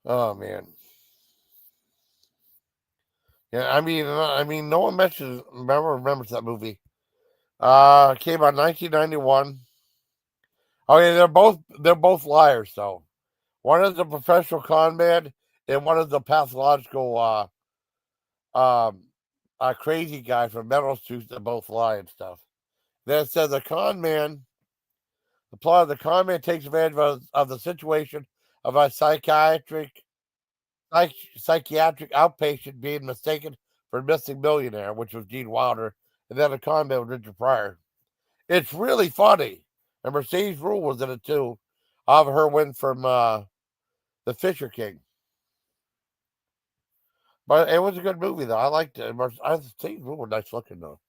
Oh, man. Yeah, I mean, no one remembers that movie. Came out 1991. Oh yeah, they're both liars though. One is a professional con man, and one is a pathological a crazy guy from mental institutes that both lie and stuff. Then it says the plot of the con man takes advantage of the situation of a psychiatric outpatient being mistaken for a missing millionaire, which was Gene Wilder, and then a con man with Richard Pryor. It's really funny. And Mercedes Rule was in it too. Of her win from The Fisher King. But it was a good movie though. I liked it. Mercedes Rule was nice looking though.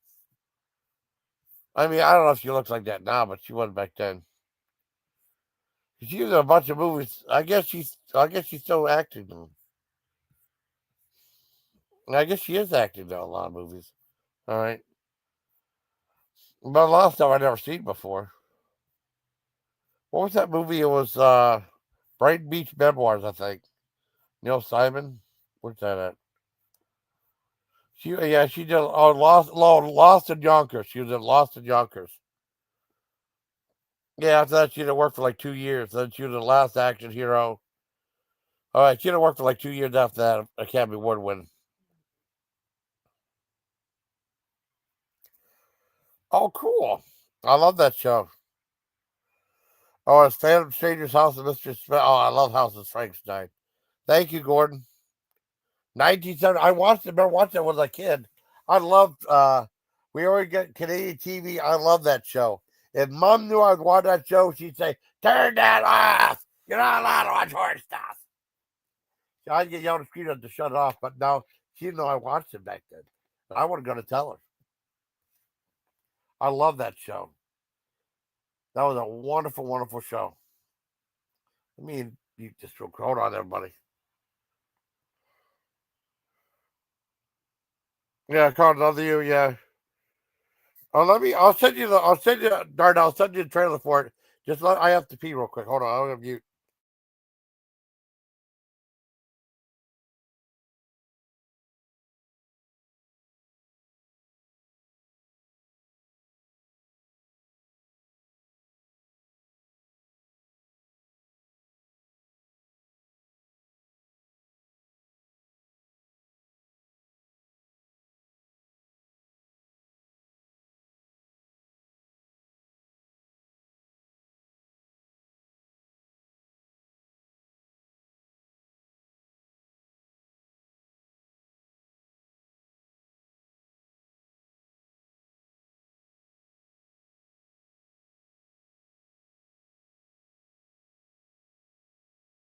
I mean, I don't know if she looks like that now, but she wasn't back then. She was in a bunch of movies. I guess she's still acting though. I guess she is acting though in a lot of movies. All right. But a lot of stuff I've never seen before. What was that movie? It was Brighton Beach Memoirs, I think. Neil Simon. Where's that at? She did Lost in Yonkers. She was in Lost in Yonkers. Yeah, after that she didn't work for like 2 years. Then she was the last action hero. All right, she didn't work for like 2 years after that. Academy Award win. Oh, cool! I love that show. Oh, it's Phantom Stranger's House of Mr. Smith. Oh, I love House of Frankenstein. Thank you, Gordon. 1970. I watched it. Remember watching it when I was a kid. I loved. We already get Canadian TV. I love that show. If Mom knew I was watching that show, she'd say, "Turn that off. You're not allowed to watch horror stuff." So I'd get yelled at the screen to shut it off. But no, she didn't know I watched it back then. I wasn't going to tell her. I love that show. That was a wonderful, wonderful show. I mean, you just hold on, everybody. Yeah, called Another You. Yeah. Oh, I'll send you Darn, I'll send you the trailer for it. I have to pee real quick. Hold on, I'll have you.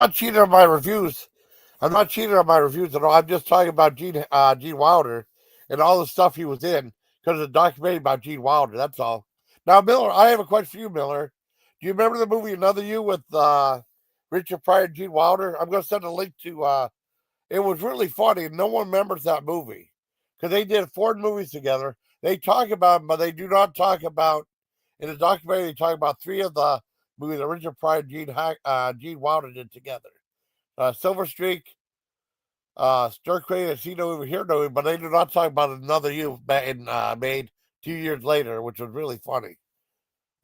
I'm not cheating on my reviews. I'm not cheating on my reviews at all. I'm just talking about Gene Wilder and all the stuff he was in because it's a documentary about Gene Wilder. That's all. Now, Miller, I have a question for you, Miller. Do you remember the movie Another You with Richard Pryor and Gene Wilder? I'm going to send a link to. It was really funny, and no one remembers that movie because they did 4 movies together. They talk about them, but they do not talk about in the documentary. They talk about 3 of the movies that Richard Pryor and Gene Wilder did together. Silver Streak, Stir Crazy, and See No Evil, Hear No Evil, but they do not talk about Another You made 2 years later, which was really funny.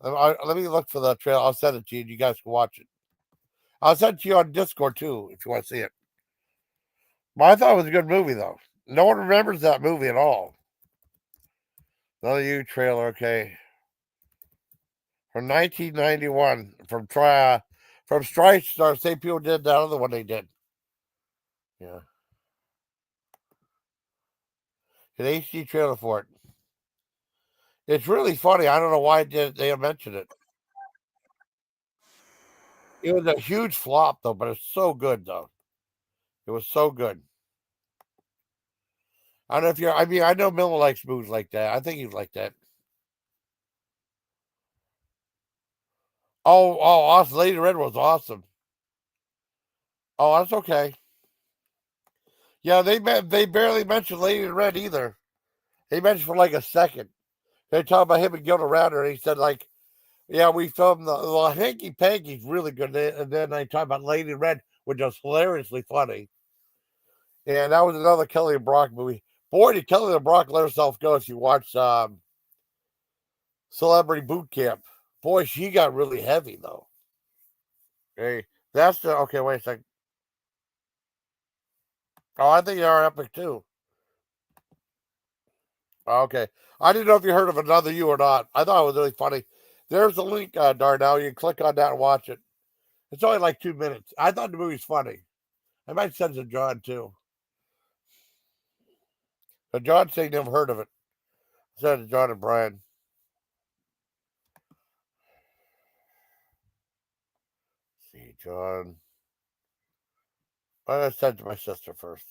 Let me look for the trailer. I'll send it to you. And you guys can watch it. I'll send it to you on Discord too if you want to see it. But I thought it was a good movie though. No one remembers that movie at all. Another You trailer, okay, from 1991 from Stripe Star. Same people did that other one they did. Yeah, an HD trailer for it. It's really funny. I don't know why they mentioned it. It was a huge flop though, but it's so good though. It was so good. I don't know if you're. I mean, I know Miller likes movies like that. I think he'd like that. Awesome! Lady Red was awesome. Oh, that's okay. Yeah, they barely mentioned Lady Red either. They mentioned for like a second. They talk about him and Gilda Radner, and he said like, "Yeah, we filmed the Hanky Panky's really good." And then they talk about Lady Red, which was hilariously funny. And that was another Kelly and Brock movie. Boy, did Kelly and Brock let herself go if you watch Celebrity Boot Camp. Boy, she got really heavy though. Hey, that's the okay. Wait a second. Oh, I think you are epic too. Okay, I didn't know if you heard of Another You or not. I thought it was really funny. There's a link, Darnell. You can click on that and watch it. It's only like 2 minutes. I thought the movie's funny. I might send it to John too. But John said he never heard of it. Send it to John and Brian. Let's see, John. I'm gonna send it to my sister first.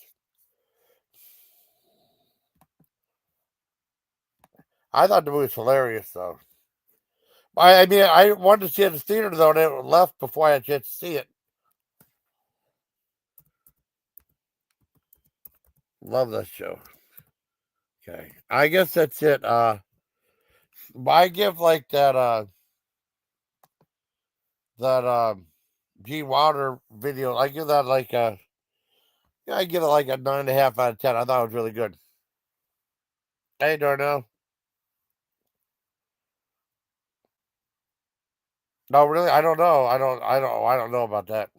I thought the movie was hilarious though. I mean, I wanted to see it in the theater though, and it left before I had a chance to see it. Love that show. Okay, I guess that's it. I give like that Gene Wilder video. I give that like a yeah, I give it like a 9.5 out of 10. I thought it was really good. Hey, Darnell. No, really, I don't know. I don't know about that.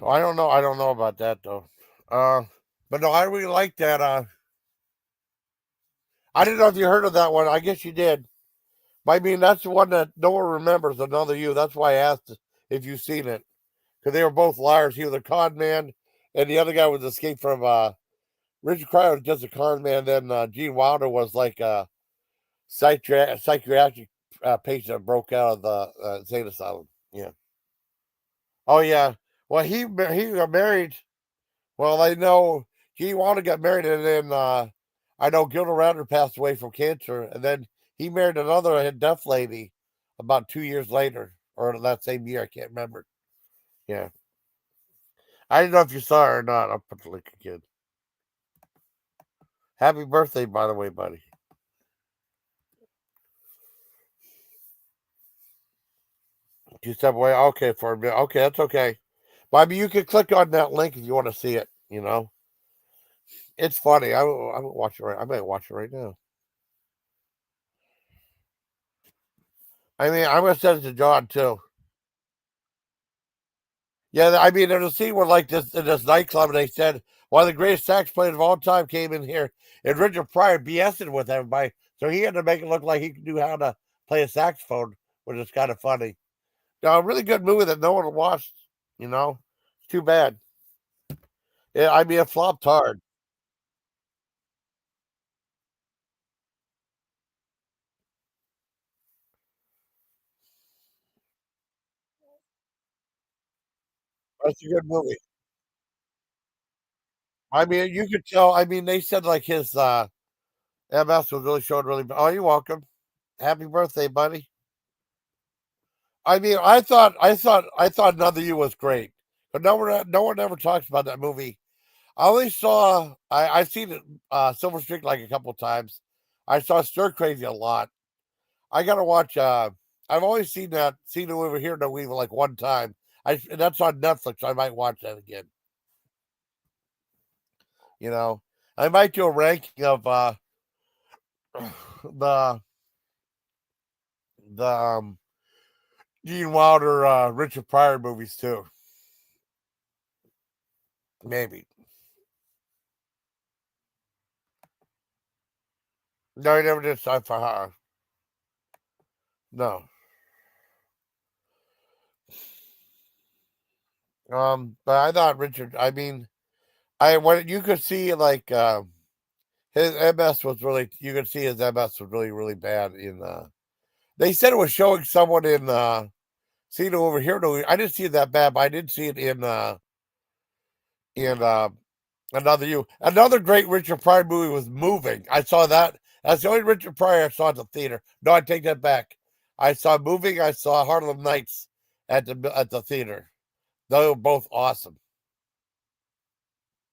I don't know. I don't know about that though. Uh, but no, I really like that. I didn't know if you heard of that one. I guess you did. I mean, that's the one that no one remembers. Another You. That's why I asked if you've seen it because they were both liars. He was a con man, and the other guy was escaped from. Richard Pryor was just a con man. Then Gene Wilder was like a psychiatric patient that broke out of the insane asylum. Yeah. Oh yeah. Well, he got married. Well, I know Gene Wilder got married, and then I know Gilda Radner passed away from cancer, and then he married another deaf lady about 2 years later, or that same year. I can't remember. Yeah, I didn't know if you saw her or not. I'll put the link again. Happy birthday, by the way, buddy. You step away. Okay, for a minute. Okay, that's okay. But I mean, you can click on that link if you want to see it. You know, it's funny. I will watch it right. I might watch it right now. I mean, I'm gonna send it to John too. Yeah, I mean, there's a scene where like this in this nightclub, and they said one of the greatest sax players of all time came in here, and Richard Pryor BSing with everybody, so he had to make it look like he knew how to play a saxophone, which is kind of funny. Now, a really good movie that no one watched. You know, it's too bad. Yeah, I mean, it flopped hard. That's a good movie. I mean, you could tell. I mean, they said like his MS was really showing really. Oh, you're welcome. Happy birthday, buddy. I mean, I thought Another You was great, but no one ever talks about that movie. I only saw I've seen it Silver Streak like a couple times. I saw Stir Crazy a lot. I gotta watch. I've always seen it over here no evil like one time. And that's on Netflix. So I might watch that again. You know, I might do a ranking of the the Gene Wilder, Richard Pryor movies too. Maybe. No, I never did sci-fi horror. No. But I thought Richard. I mean, I when you could see like his MS was really. You could see his MS was really really bad in. They said it was showing someone in. See it over here. No, I didn't see it that bad, but I did see it in Another You. Another great Richard Pryor movie was Moving. I saw that. That's the only Richard Pryor I saw at the theater. No, I take that back. I saw Moving. I saw Harlem Nights at the theater. They were both awesome.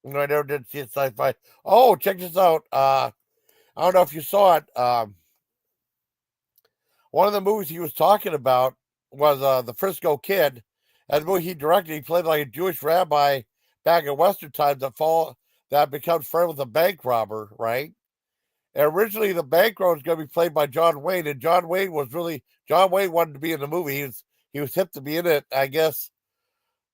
No, I never did see it sci-fi. Oh, check this out. I don't know if you saw it. One of the movies he was talking about was the Frisco Kid, and the movie he directed. He played like a Jewish rabbi back in Western times that becomes friends with a bank robber, right? And originally, the bank robber was going to be played by John Wayne, and John Wayne wanted to be in the movie. He was hip to be in it. I guess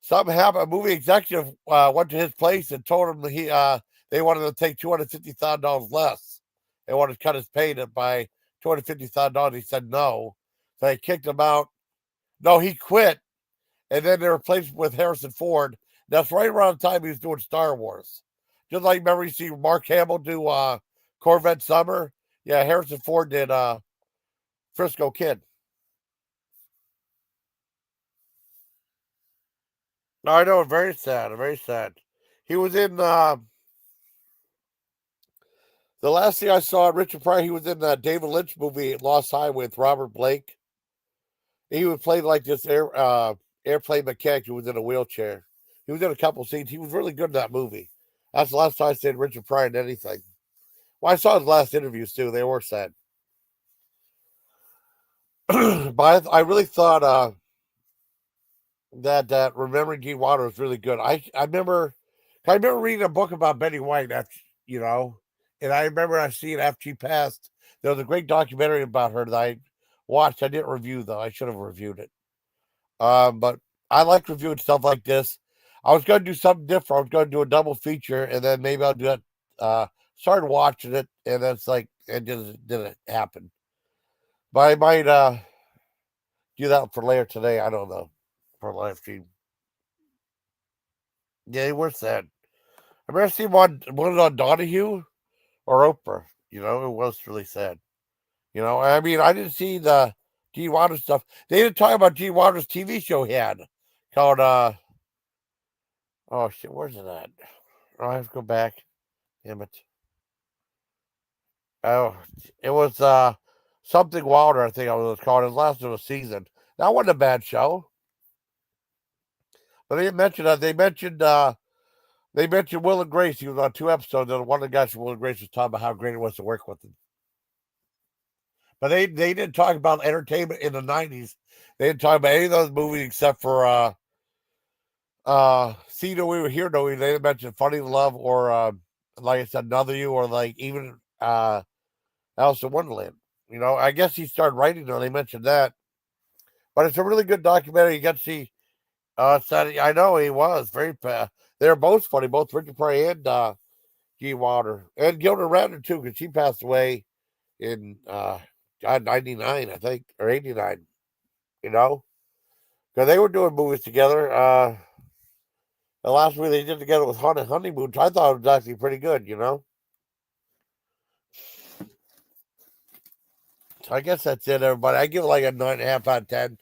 something happened. A movie executive went to him place and told him that they wanted to take $250,000 less. They wanted to cut his pay by $250,000. He said no, so they kicked him out. No, he quit, and then they replaced him with Harrison Ford. That's right around the time he was doing Star Wars. Just like remember you see Mark Hamill do Corvette Summer. Yeah, Harrison Ford did Frisco Kid. No, I know, very sad, very sad. He was in the last thing I saw Richard Pryor. He was in the David Lynch movie Lost Highway with Robert Blake. He would play like this airplane mechanic who was in a wheelchair. He was in a couple scenes. He was really good in that movie. That's the last time I seen Richard Pryor in anything. Well, I saw his last interviews too. They were sad. But I really thought that Remembering Gene Wilder was really good. I remember reading a book about Betty White after you know, and I remember I seen after she passed. There was a great documentary about her that I watched. I didn't review though. I should have reviewed it. But I like reviewing stuff like this. I was going to do something different. I was going to do a double feature, and then maybe I'll do that. Started watching it, and then it's like it didn't happen. But I might do that for later today. I don't know for live stream. Yeah, we're sad. I remember seeing one on Donahue or Oprah. It was really sad. I mean, I didn't see the G Wilder stuff. They didn't talk about G Wilder's TV show he had called oh shit, where's it at? Oh, I have to go back. Damn it. Oh, it was something Wilder, I think it was called. It lasted a season. That wasn't a bad show. But they didn't mention that. They mentioned Will and Grace. He was on 2 episodes, and one of the guys from Will and Grace was talking about how great it was to work with him. But they didn't talk about entertainment in the 90s. They didn't talk about any of those movies except for See No We Were Here No We. They didn't mention Funny Love or like I said, Another You, or like even Alice in Wonderland. I guess he started writing them. They mentioned that. But it's a really good documentary. You got to see Saturday. I know he was very they're both funny, both Richard Pryor and G. Wilder. And Gilda Radner too, because she passed away in 99, I think, or 89, because they were doing movies together. The last movie they did together was Haunted Honeymoon, which I thought was actually pretty good. So I guess that's it, everybody. I give it like a 9.5 out of 10.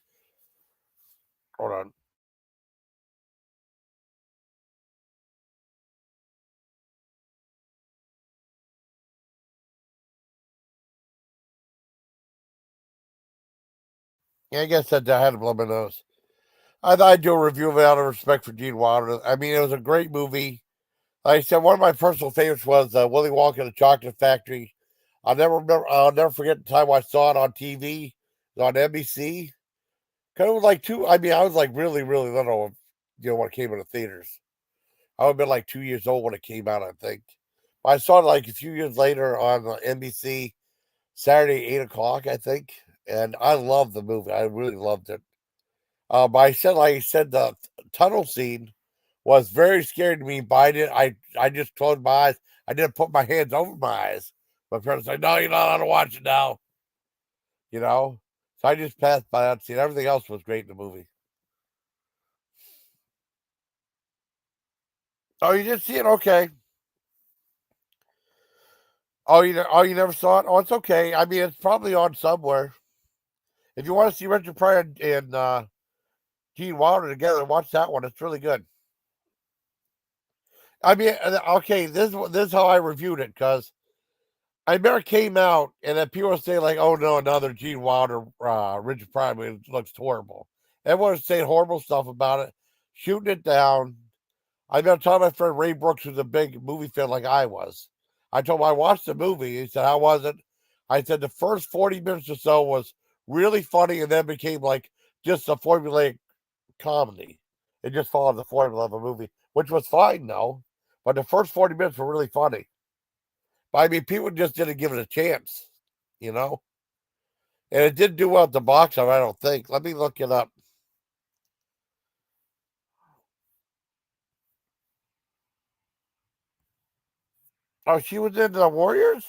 Hold on. I guess that I had to blow my nose. I thought I'd do a review of it out of respect for Gene Wilder. I mean, it was a great movie. Like I said, one of my personal favorites was Willy Wonka and the Chocolate Factory. I'll never forget the time I saw it on TV. It was on NBC. Cause it was like two. I mean, I was like really, really little, when it came into theaters. I would have been like 2 years old when it came out, I think. I saw it like a few years later on NBC Saturday 8 o'clock, I think, and I loved the movie. I really loved it. But like I said, the tunnel scene was very scary to me. But I just closed my eyes. I didn't put my hands over my eyes. My parents said, "No, you're not allowed to watch it now." You know, so I just passed by that scene. Everything else was great in the movie. Oh, you did see it? Okay. You never saw it? Oh, it's okay. I mean, it's probably on somewhere. If you want to see Richard Pryor and Gene Wilder together, watch that one. It's really good. I mean, okay, this is how I reviewed it because I remember it came out and then people were saying like, "Oh no, another Gene Wilder, Richard Pryor movie. It looks horrible." Everyone was saying horrible stuff about it, shooting it down. I remember telling my friend Ray Brooks, who's a big movie fan like I was. I told him I watched the movie. He said, "How was it?" I said the first 40 minutes or so was really funny, and then became like just a formulaic comedy. It just followed the formula of a movie, which was fine, though. But the first 40 minutes were really funny. But I mean, people just didn't give it a chance, you know? And it didn't do well at the box office, I don't think. Let me look it up. Oh, she was in the Warriors?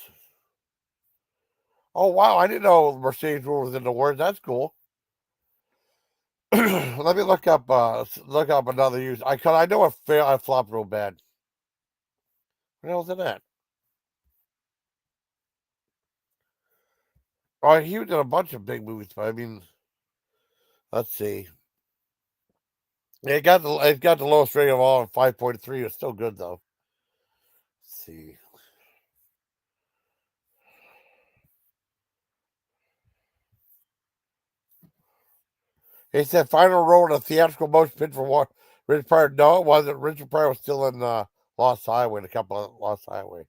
Oh, wow. I didn't know Mercedes Ruehl was in the Warriors. That's cool. Let me look up another use. I know I flopped real bad. What else in that? Oh, he was in a bunch of big movies, but I mean, let's see. It got the lowest rating of all, 5.3. It's still good though. Let's see. It said final role in a theatrical motion picture for what Richard Pryor. No, it wasn't. Richard Pryor was still in Lost Highway, a couple of Lost Highway.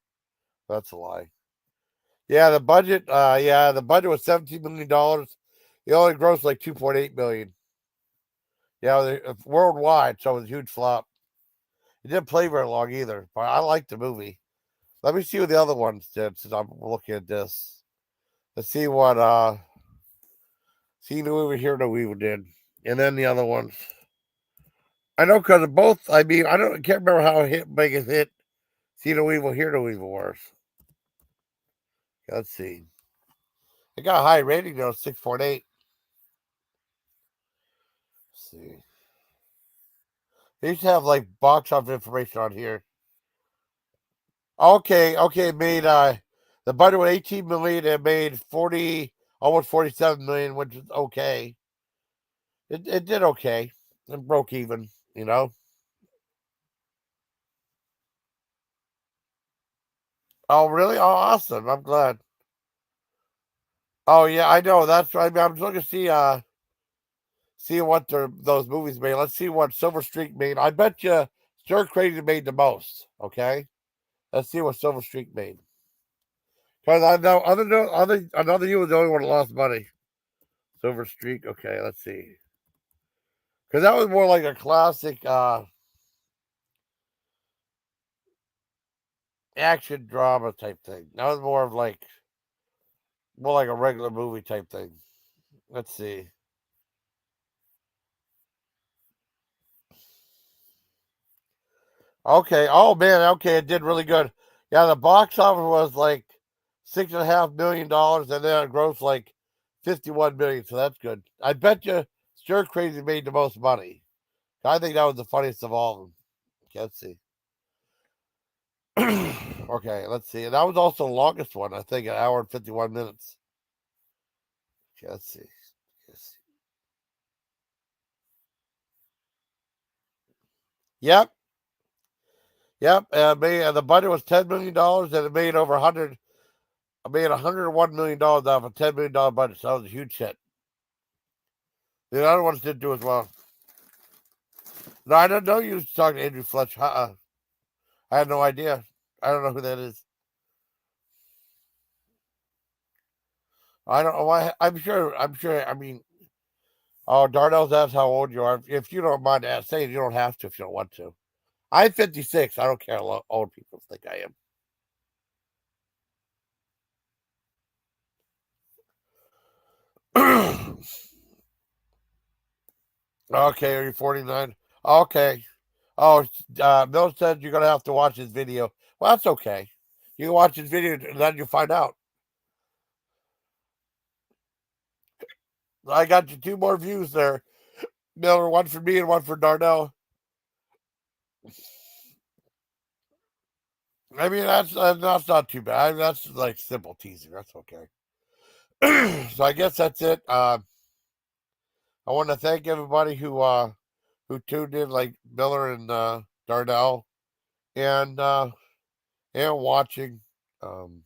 That's a lie. Yeah, the budget was $17 million. It only grossed like 2.8 million. Yeah, worldwide, so it was a huge flop. It didn't play very long either, but I liked the movie. Let me see what the other ones did since I'm looking at this. Let's see what See the movie Here No Evil did. And then the other ones. I know because of both, I mean, can't remember how big a hit See No Evil, Hear No Evil was. Let's see. It got a high rating though, 6.8. Let's see. They used to have like box office information on here. Okay, it made the budget was 18 million and made 40 almost 47 million, which is okay. It did okay. It broke even, you know. Oh really? Oh awesome. I'm glad. Oh yeah, I know. That's right. I mean, I'm just looking to see what those movies made. Let's see what Silver Streak made. I bet you Stir Crazy made the most. Okay, let's see what Silver Streak made. Because I know another you was the only one that lost money. Silver Streak. Okay, let's see. Because that was more like a classic action drama type thing. That was more like a regular movie type thing. Let's see. Okay. Oh man. Okay, it did really good. Yeah, the box office was like $6.5 million, and then it grossed like 51 million. So that's good. I bet you Stir Crazy made the most money. I think that was the funniest of all of them. Okay, let's see. Okay, let's see. And that was also the longest one. I think an hour and 51 minutes. Okay, let's see. Let's see. Yep. Yep. The budget was $10 million, and it made over 100. I made $101 million off a $10 million budget. So that was a huge hit. The other ones didn't do as well. No, I don't know you was talking to Andrew Fletcher. I had no idea. I don't know who that is. I don't know why. I'm sure. I mean, oh, Darnell's asked how old you are. If you don't mind saying, you don't have to if you don't want to. I'm 56. I don't care how old people think I am. Okay, are you 49? Okay. Oh, Bill said you're going to have to watch his video. Well, that's okay. You can watch his video and then you find out. I got you 2 more views there, Miller. One for me and one for Darnell. I mean, that's not too bad. That's like simple teasing. That's okay. So I guess that's it. I want to thank everybody who tuned in, like Miller and Darnell, and watching. Um,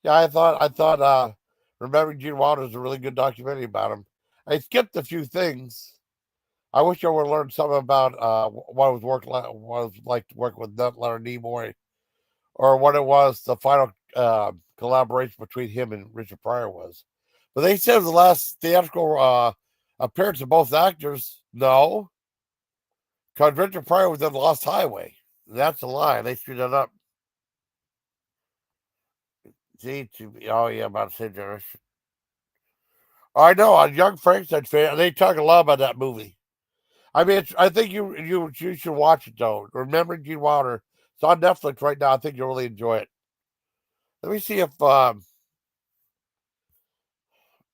yeah, I thought Remembering Gene Wilder is a really good documentary about him. I skipped a few things. I wish I would have learned something about what it was like to work with Leonard Nimoy, or what it was the final collaboration between him and Richard Pryor was. But they said it was the last theatrical appearance of both actors. No, because Richard Pryor was in Lost Highway. That's a lie. They screwed that up. See, oh yeah, about the same generation. I know. On Young Frankenstein fan, they talk a lot about that movie. I mean, I think you should watch it though. Remembering Gene Wilder. It's on Netflix right now. I think you'll really enjoy it. Let me see if let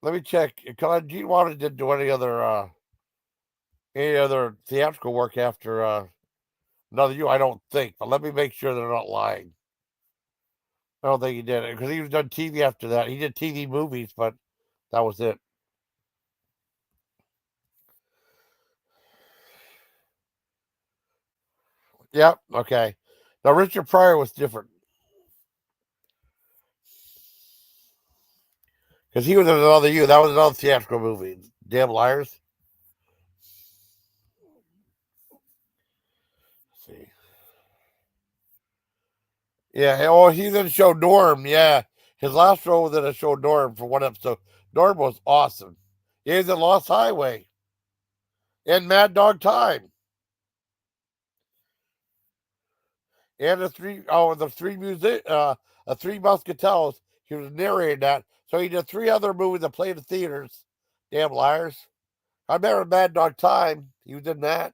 me check. Because Gene Wilder didn't do any other theatrical work after Another You. I don't think, but let me make sure they're not lying. I don't think he did it because he was done TV after that. He did TV movies, but that was it. Yep. Okay. Now Richard Pryor was different because he was in Another You. That was another theatrical movie. Damn Liars. Let's see. Yeah. Oh, he's in the show Norm. Yeah. His last role was in a show Norm for one episode. Norm was awesome. He was in Lost Highway and Mad Dog Time. And the Three Musketeers. He was narrating that. So he did 3 other movies that played in theaters. Damn Liars. I remember Mad Dog Time. He was in that.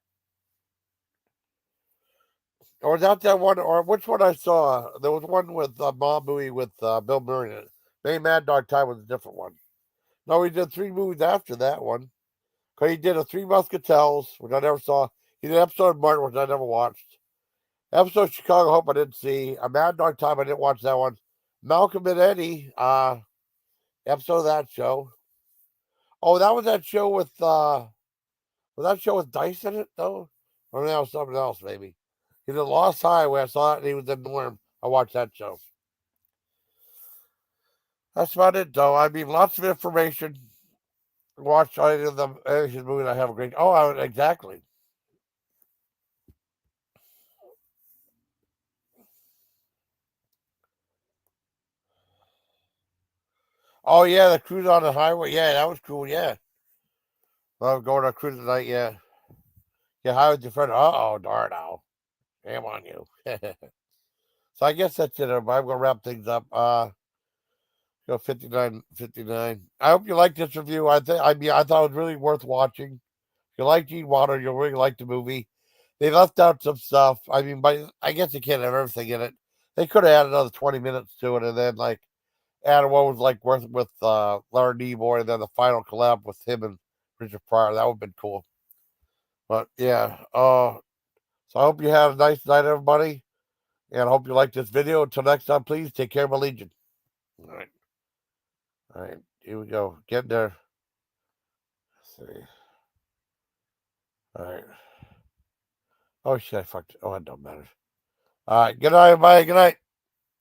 Or was that one? Or which one I saw? There was one with Mom movie with Bill Murray in it. Maybe Mad Dog Time was a different one. No, he did 3 movies after that one. Because he did a Three Musketeers, which I never saw. He did an episode of Martin, which I never watched. Episode of Chicago Hope I didn't see. A Mad Dog Time, I didn't watch that one. Malcolm and Eddie, episode of that show. Oh, that was that show with Dice in it though? Or that was something else, maybe. He did Lost Highway. I saw it and he was in Norm. I watched that show. That's about it though. I mean, lots of information. Watch any of the Asian movies. I have a great exactly. Oh yeah, the cruise on the highway. Yeah, that was cool. Yeah. Well, going on a cruise tonight, yeah. Yeah, how was your friend? Uh-oh, Darno. Shame on you. So I guess that's it, everybody. I'm gonna wrap things up. Go 59. I hope you liked this review. I thought it was really worth watching. If you like Gene Wilder, you'll really like the movie. They left out some stuff. I mean, but I guess they can't have everything in it. They could have added another 20 minutes to it and then like added what was like worth with Leonard Nimoy and then the final collab with him and Richard Pryor. That would have been cool. But yeah, so I hope you have a nice night, everybody. And I hope you like this video. Until next time, please take care of my Legion. All right. All right. Here we go. Get there. Let's see. All right. Oh, shit. I fucked. Oh, it don't matter. All right. Good night, everybody. Good night.